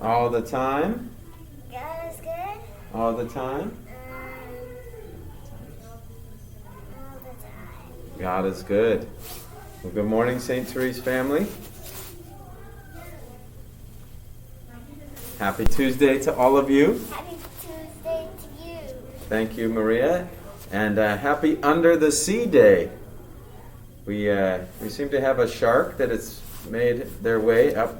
All the time? God is good. All the time? All the time. God is good. Well, good morning, St. Therese family. Happy Tuesday to all of you. Happy Tuesday to you. Thank you, Maria. And happy Under the Sea Day. We seem to have a shark that has made their way up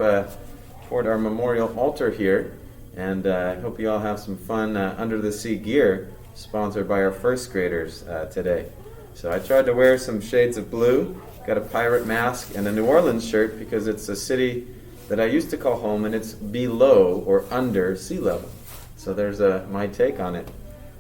toward our memorial altar here. And I hope you all have some fun under the sea gear sponsored by our first graders today. So I tried to wear some shades of blue, got a pirate mask and a New Orleans shirt because it's a city that I used to call home and it's below or under sea level. So there's my take on it.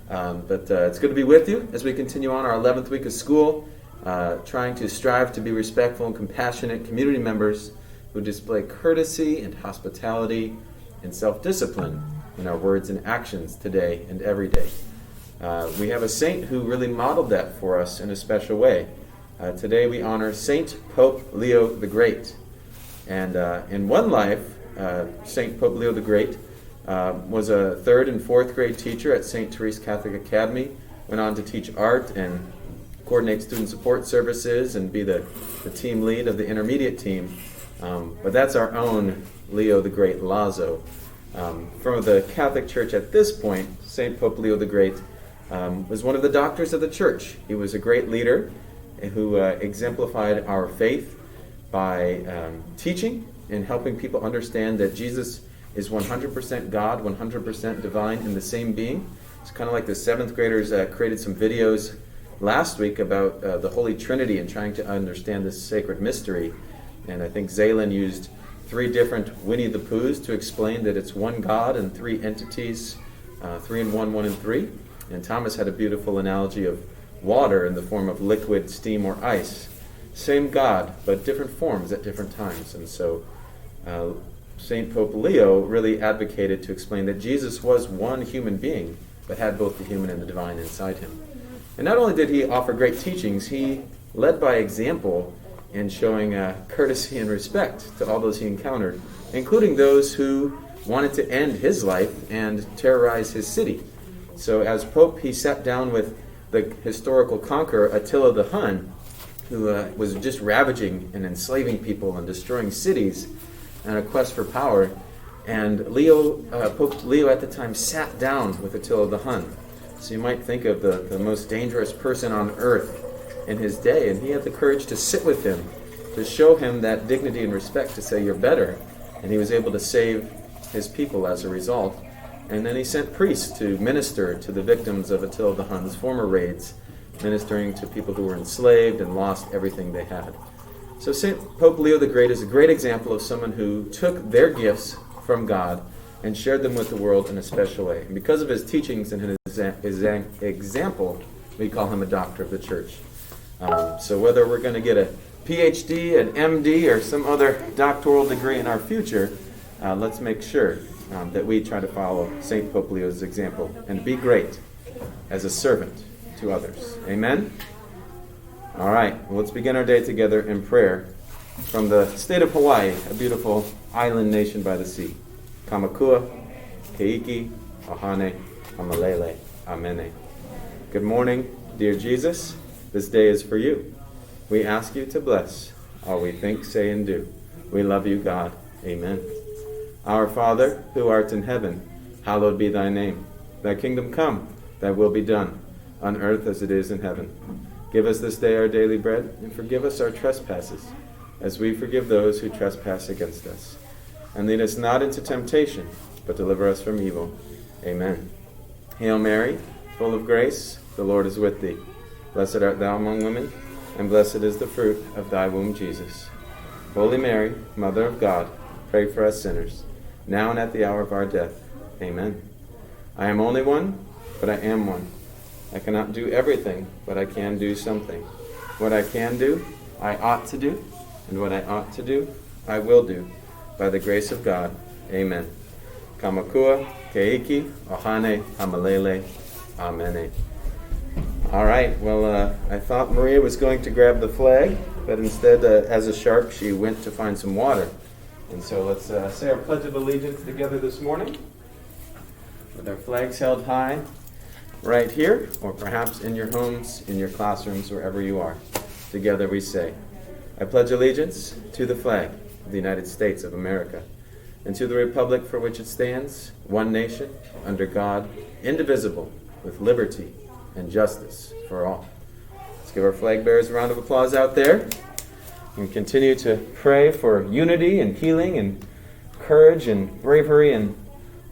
But it's good to be with you as we continue on our 11th week of school, trying to strive to be respectful and compassionate community members who display courtesy and hospitality and self-discipline in our words and actions today and every day. We have a saint who really modeled that for us in a special way. Today we honor Saint Pope Leo the Great. And in one life, Saint Pope Leo the Great was a 3rd and 4th grade teacher at St. Therese Catholic Academy, went on to teach art and coordinate student support services and be the team lead of the intermediate team. But that's our own Leo the Great Lazo. From the Catholic Church at this point, St. Pope Leo the Great was one of the doctors of the Church. He was a great leader who exemplified our faith by teaching and helping people understand that Jesus is 100% God, 100% divine in the same being. It's kind of like the 7th graders created some videos last week about the Holy Trinity and trying to understand this sacred mystery. And I think Zaylin used 3 different Winnie the Poohs to explain that it's one God and 3 entities, 3 in 1, 1 in 3. And Thomas had a beautiful analogy of water in the form of liquid, steam, or ice. Same God, but different forms at different times. And so St. Pope Leo really advocated to explain that Jesus was one human being, but had both the human and the divine inside him. And not only did he offer great teachings, he led by example in showing courtesy and respect to all those he encountered, including those who wanted to end his life and terrorize his city. So as Pope, he sat down with the historical conqueror Attila the Hun, who was just ravaging and enslaving people and destroying cities in a quest for power. And Pope Leo at the time sat down with Attila the Hun. So you might think of the most dangerous person on earth in his day, and he had the courage to sit with him, to show him that dignity and respect, to say, you're better. And he was able to save his people as a result. And then he sent priests to minister to the victims of Attila the Hun's former raids, ministering to people who were enslaved and lost everything they had. So St. Pope Leo the Great is a great example of someone who took their gifts from God and shared them with the world in a special way. And because of his teachings and his example, we call him a doctor of the Church. So whether we're going to get a PhD, an MD, or some other doctoral degree in our future, let's make sure that we try to follow St. Pope Leo's example and be great as a servant to others. Amen? All right, well, let's begin our day together in prayer from the state of Hawaii, a beautiful island nation by the sea. Kamakua, Keiki, Ohane, Amalele, Amene. Good morning, dear Jesus. This day is for you. We ask you to bless all we think, say, and do. We love you, God. Amen. Our Father, who art in heaven, hallowed be thy name. Thy kingdom come, thy will be done, on earth as it is in heaven. Give us this day our daily bread, and forgive us our trespasses, as we forgive those who trespass against us. And lead us not into temptation, but deliver us from evil. Amen. Hail Mary, full of grace, the Lord is with thee. Blessed art thou among women, and blessed is the fruit of thy womb, Jesus. Holy Mary, Mother of God, pray for us sinners, now and at the hour of our death. Amen. I am only one, but I am one. I cannot do everything, but I can do something. What I can do, I ought to do, and what I ought to do, I will do, by the grace of God. Amen. Kamakua, Keiki, Ohane, Amalele, Amene. All right, well, I thought Maria was going to grab the flag, but instead, as a shark, she went to find some water. And so let's say our Pledge of Allegiance together this morning, with our flags held high right here, or perhaps in your homes, in your classrooms, wherever you are. Together we say, I pledge allegiance to the flag of the United States of America, and to the republic for which it stands, one nation, under God, indivisible, with liberty and justice for all. Let's give our flag bearers a round of applause out there, and continue to pray for unity and healing and courage and bravery and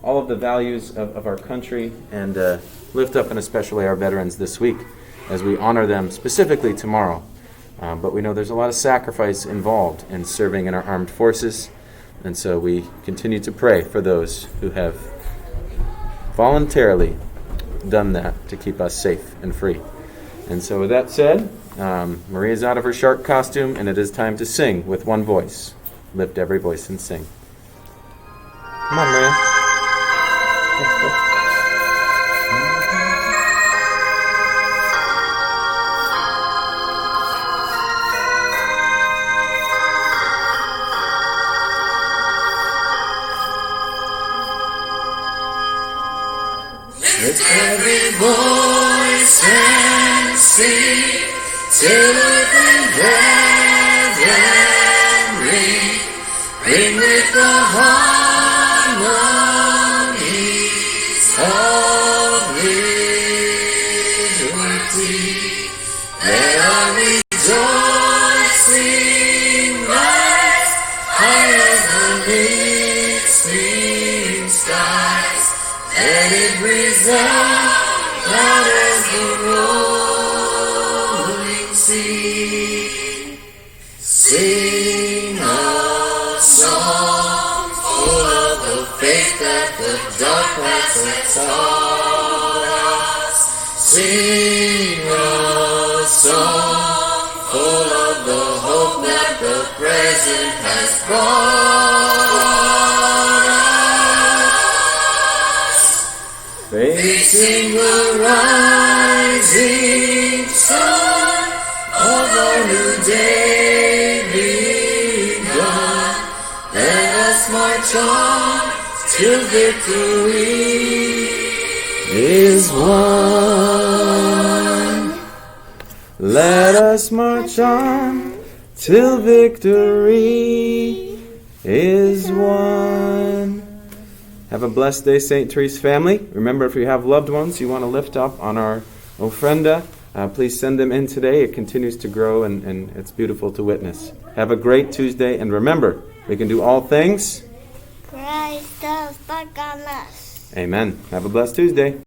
all of the values of our country, and lift up in a special way our veterans this week as we honor them specifically tomorrow. But we know there's a lot of sacrifice involved in serving in our armed forces, and so we continue to pray for those who have voluntarily done that to keep us safe and free. And so with that said, Maria's out of her shark costume, and it is time to sing with one voice. Lift every voice and sing. Come on, Maria. Lift every voice and sing, till earth and heaven ring, ring with the harmonies of liberty. Let our rejoicing rise, high as the listening skies. Let it resound loud as the rolling sea. Sing a song full of the faith that the dark past has taught us. Sing a song full of the hope that the present has brought us. Facing the rising sun of our new day begun, let us march on till victory is won. Let us march on till victory is won. Have a blessed day, St. Therese family. Remember, if you have loved ones you want to lift up on our ofrenda, please send them in today. It continues to grow, and it's beautiful to witness. Have a great Tuesday, and remember, we can do all things. Christ does back on us. Amen. Have a blessed Tuesday.